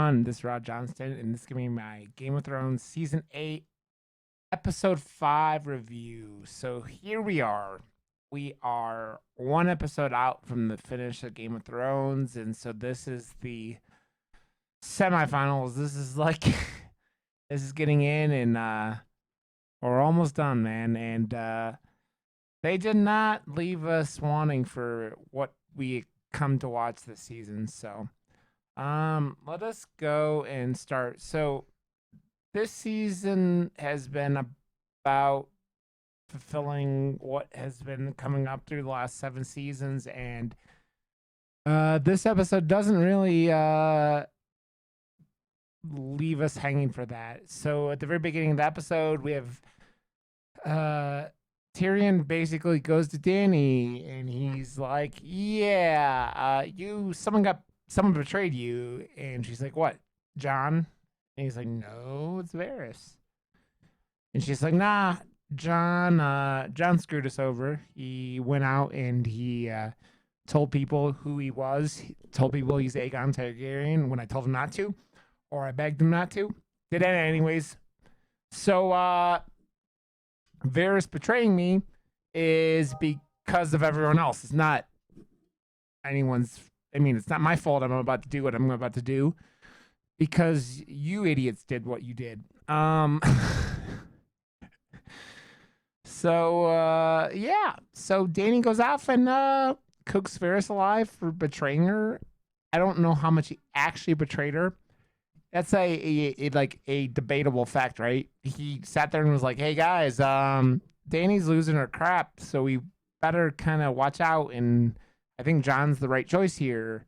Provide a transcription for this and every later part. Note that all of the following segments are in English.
everyone. This is Rod Johnston, and this is going to be my Game of Thrones Season 8, Episode 5 review. So here we are. We are one episode out from the finish of Game of Thrones, and so this is the semifinals. This is like, this is getting in, and we're almost done, man. And they did not leave us wanting for what we come to watch this season, so... let us go and start. So this season has been about fulfilling what has been coming up through the last 7 seasons, and this episode doesn't really leave us hanging for that. So at the very beginning of the episode, we have Tyrion basically goes to Dany, and he's like, "Yeah, someone betrayed you." And she's like, "What, John?" And he's like, "No, it's Varys." And she's like, "Nah, John screwed us over. He went out and he told people who he was. He told people he's Aegon Targaryen when I told him not to, or I begged him not to. Did that anyways. So Varys betraying me is because of everyone else. It's not anyone's. I mean, it's not my fault I'm about to do what I'm about to do because you idiots did what you did." Yeah. So Dany goes off and cooks Varys alive for betraying her. I don't know how much he actually betrayed her. That's a debatable fact, right? He sat there and was like, "Hey guys, Dany's losing her crap, so we better kind of watch out, and I think John's the right choice here."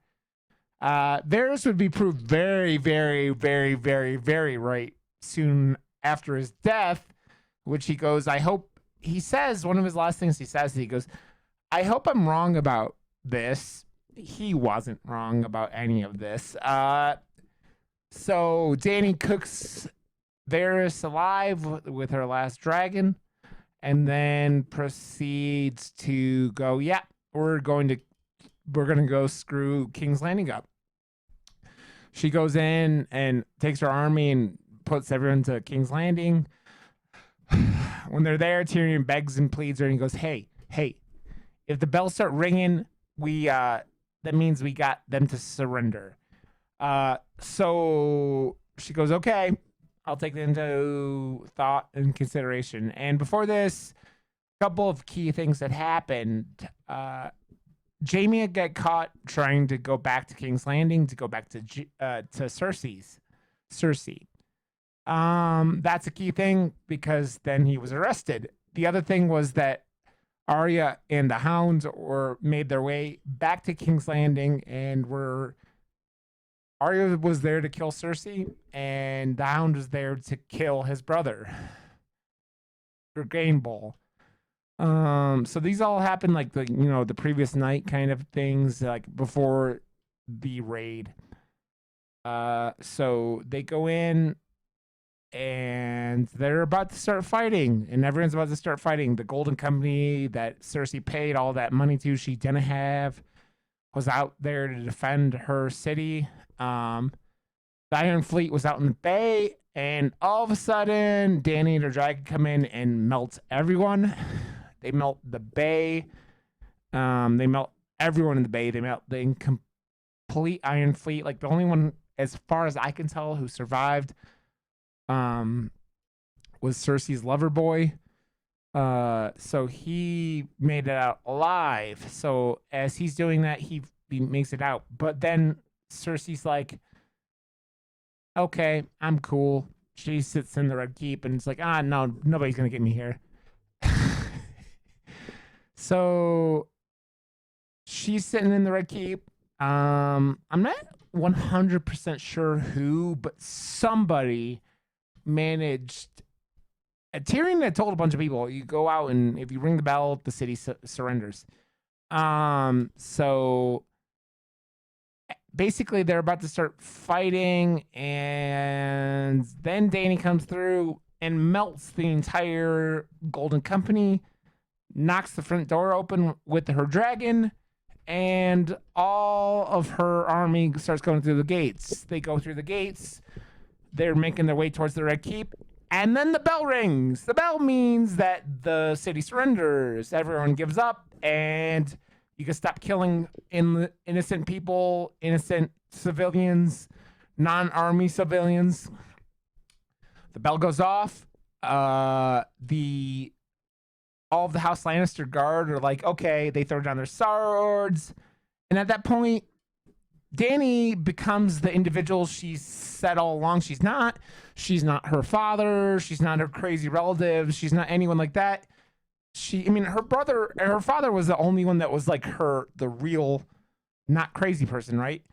Varys would be proved very, very, very, very, very right soon after his death, which he goes, he says, one of his last things he says, he goes, "I hope I'm wrong about this." He wasn't wrong about any of this. So Dany cooks Varys alive with her last dragon, and then proceeds to go, "Yeah, we're going to go screw King's Landing up." She goes in and takes her army and puts everyone to King's Landing. When they're there, Tyrion begs and pleads her and he goes, hey, if the bells start ringing, that means we got them to surrender. So she goes, "Okay, I'll take that into thought and consideration." And before this, a couple of key things that happened. Jaime had got caught trying to go back to King's Landing to go back to Cersei. That's a key thing because then he was arrested. The other thing was that Arya and the Hound made their way back to King's Landing, and Arya was there to kill Cersei, and the Hound was there to kill his brother, Green Bull. So these all happened like the previous night kind of things, like before the raid. So they go in and they're about to start fighting, and everyone's about to start fighting. The Golden Company that Cersei paid all that money to, she didn't have, was out there to defend her city. The Iron Fleet was out in the bay, and all of a sudden, Dany and her dragon come in and melt everyone. They melt the bay. They melt everyone in the bay. They melt the complete Iron Fleet. Like, the only one, as far as I can tell, who survived was Cersei's lover boy. So he made it out alive. So as he's doing that, he makes it out. But then Cersei's like, "Okay, I'm cool." She sits in the Red Keep and it's like, no, nobody's gonna get me here. So she's sitting in the Red Keep. I'm not 100% sure who, but somebody managed. Tyrion had told a bunch of people, "You go out and if you ring the bell, the city surrenders." So basically they're about to start fighting, and then Dany comes through and melts the entire Golden Company, knocks the front door open with her dragon, and all of her army starts going through the gates. They go through the gates. They're making their way towards the Red Keep. And then the bell rings. The bell means that the city surrenders. Everyone gives up, and you can stop killing innocent people, innocent civilians, non-army civilians. The bell goes off. All of the House Lannister guard are like, okay, they throw down their swords. And at that point, Dany becomes the individual she's said all along she's not. She's not her father. She's not her crazy relatives. She's not anyone like that. Her father was the only one that was like the real, not crazy person, right?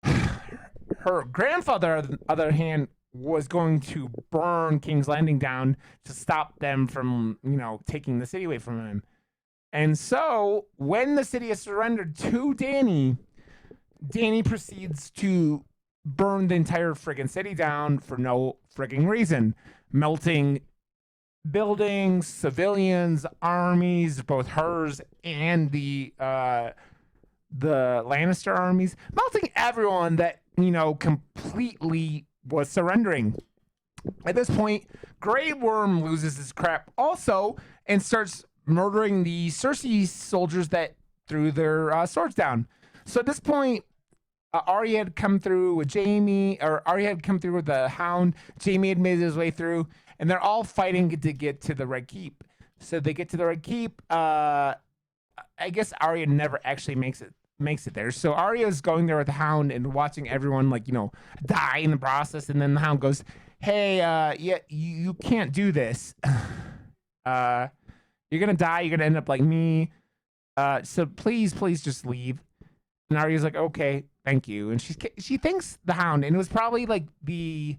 Her grandfather, on the other hand, was going to burn King's Landing down to stop them from, taking the city away from him. And so when the city is surrendered to Dany proceeds to burn the entire friggin' city down for no friggin' reason, melting buildings, civilians, armies, both hers and the Lannister armies, melting everyone that, completely was surrendering. At this point, Grey Worm loses his crap also and starts murdering the Cersei soldiers that threw their swords down. So at this point, Arya had come through with the Hound. Jaime had made his way through, and they're all fighting to get to the Red Keep. So they get to the Red Keep. I guess Arya never actually makes it there. So Arya's going there with the Hound and watching everyone die in the process. And then the Hound goes, "Hey, you can't do this. You're gonna die. You're gonna end up like me. So please just leave." And Arya's like, "Okay, thank you." And she thanks the Hound, and it was probably like the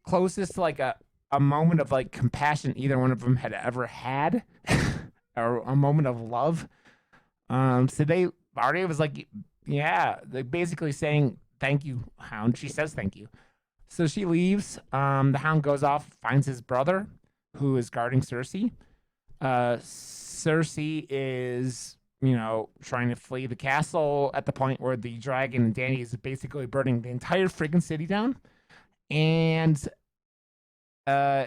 closest to like a moment of like compassion either one of them had ever had, or a moment of love. So Arya was like, yeah, they're basically saying thank you, Hound. She says thank you. So she leaves. The Hound goes off, finds his brother, who is guarding Cersei. Cersei is, trying to flee the castle at the point where the dragon and Dany is basically burning the entire friggin' city down. And the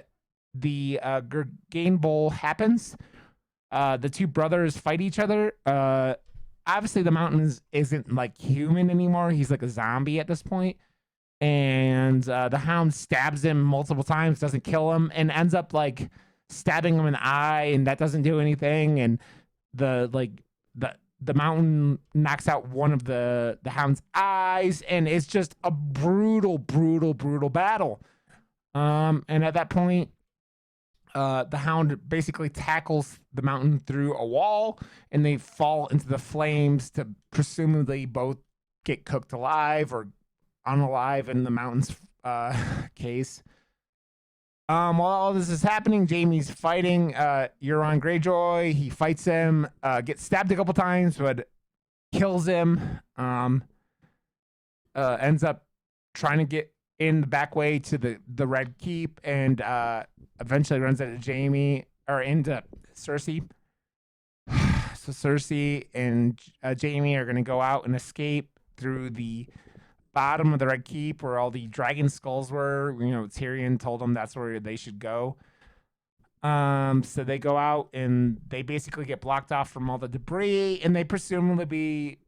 Gargane Bowl happens. The two brothers fight each other. Obviously, the Mountain isn't like human anymore. He's like a zombie at this point. And the Hound stabs him multiple times, doesn't kill him, and ends up like stabbing him in the eye, and that doesn't do anything. And the Mountain knocks out one of the Hound's eyes, and it's just a brutal battle. And at that point, the Hound basically tackles the Mountain through a wall, and they fall into the flames to presumably both get cooked alive or unalive in the Mountain's case. While all this is happening, Jaime's fighting Euron Greyjoy. He fights him, gets stabbed a couple times, but kills him. Ends up trying to get in the back way to the Red Keep, and eventually runs into into Cersei. So Cersei and Jaime are going to go out and escape through the bottom of the Red Keep where all the dragon skulls were. Tyrion told them that's where they should go. So they go out and they basically get blocked off from all the debris, and they presumably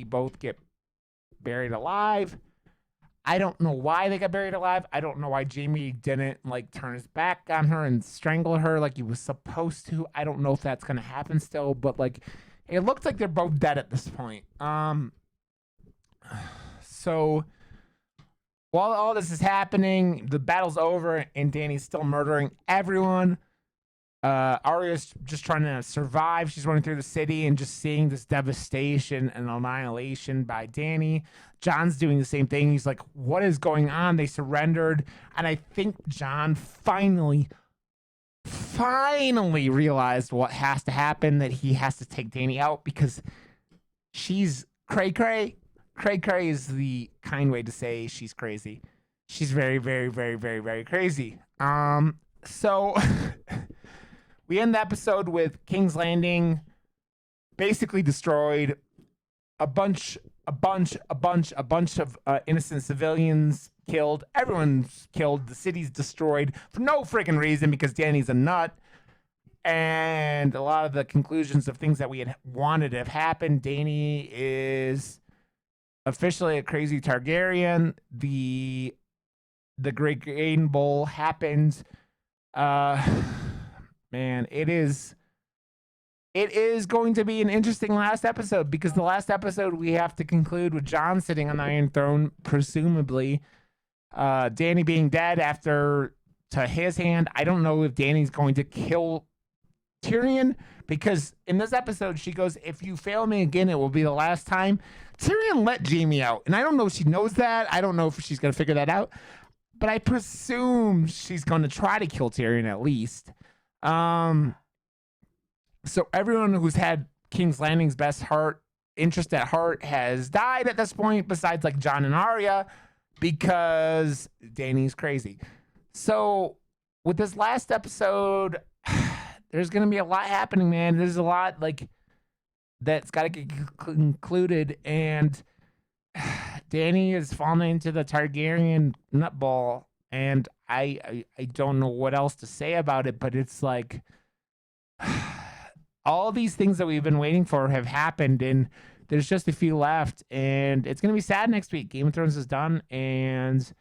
both get buried alive. I don't know why they got buried alive. I don't know why Jaime didn't turn his back on her and strangle her like he was supposed to. I don't know if that's gonna happen still, but it looks like they're both dead at this point. So while all this is happening, the battle's over and Dany's still murdering everyone. Arya's just trying to survive. She's running through the city and just seeing this devastation and annihilation by Dany. Jon's doing the same thing. He's like, what is going on? They surrendered. And I think Jon finally realized what has to happen, that he has to take Dany out because she's cray-cray. Cray-cray is the kind way to say she's crazy. She's very, very, very, very, very crazy. So we end the episode with King's Landing basically destroyed. a bunch of innocent civilians killed. Everyone's killed. The city's destroyed for no freaking reason because Dany's a nut. And a lot of the conclusions of things that we had wanted to have happened. Dany is officially a crazy Targaryen. The Great Grain Bowl happened. Man, it is going to be an interesting last episode because the last episode we have to conclude with Jon sitting on the Iron Throne, presumably. Dany being dead after to his hand. I don't know if Dany's going to kill Tyrion because in this episode she goes, if you fail me again, it will be the last time. Tyrion let Jaime out, and I don't know if she knows that. I don't know if she's going to figure that out, but I presume she's going to try to kill Tyrion at least. So everyone who's had King's Landing's best interest at heart has died at this point, besides like Jon and Arya, because Dany's crazy. So with this last episode, there's gonna be a lot happening, man. There's a lot like that's got to get concluded, and Dany is falling into the Targaryen nutball, and I don't know what else to say about it, but it's like all these things that we've been waiting for have happened, and there's just a few left, and it's gonna be sad next week. Game of Thrones is done, and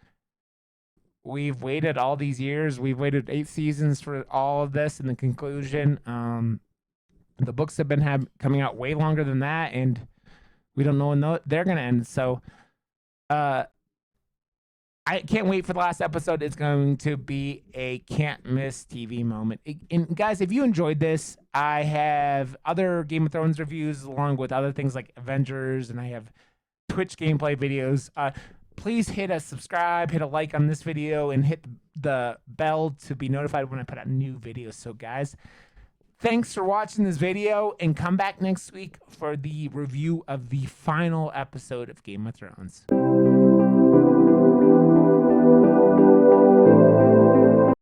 we've waited all these years. We've waited 8 seasons for all of this, and the conclusion. The books have been coming out way longer than that, and we don't know when they're gonna end. So, I can't wait for the last episode. It's going to be a can't miss TV moment. And guys, if you enjoyed this, I have other Game of Thrones reviews along with other things like Avengers, and I have Twitch gameplay videos. Please hit a subscribe, hit a like on this video, and hit the bell to be notified when I put out new videos. So guys, thanks for watching this video, and come back next week for the review of the final episode of Game of Thrones.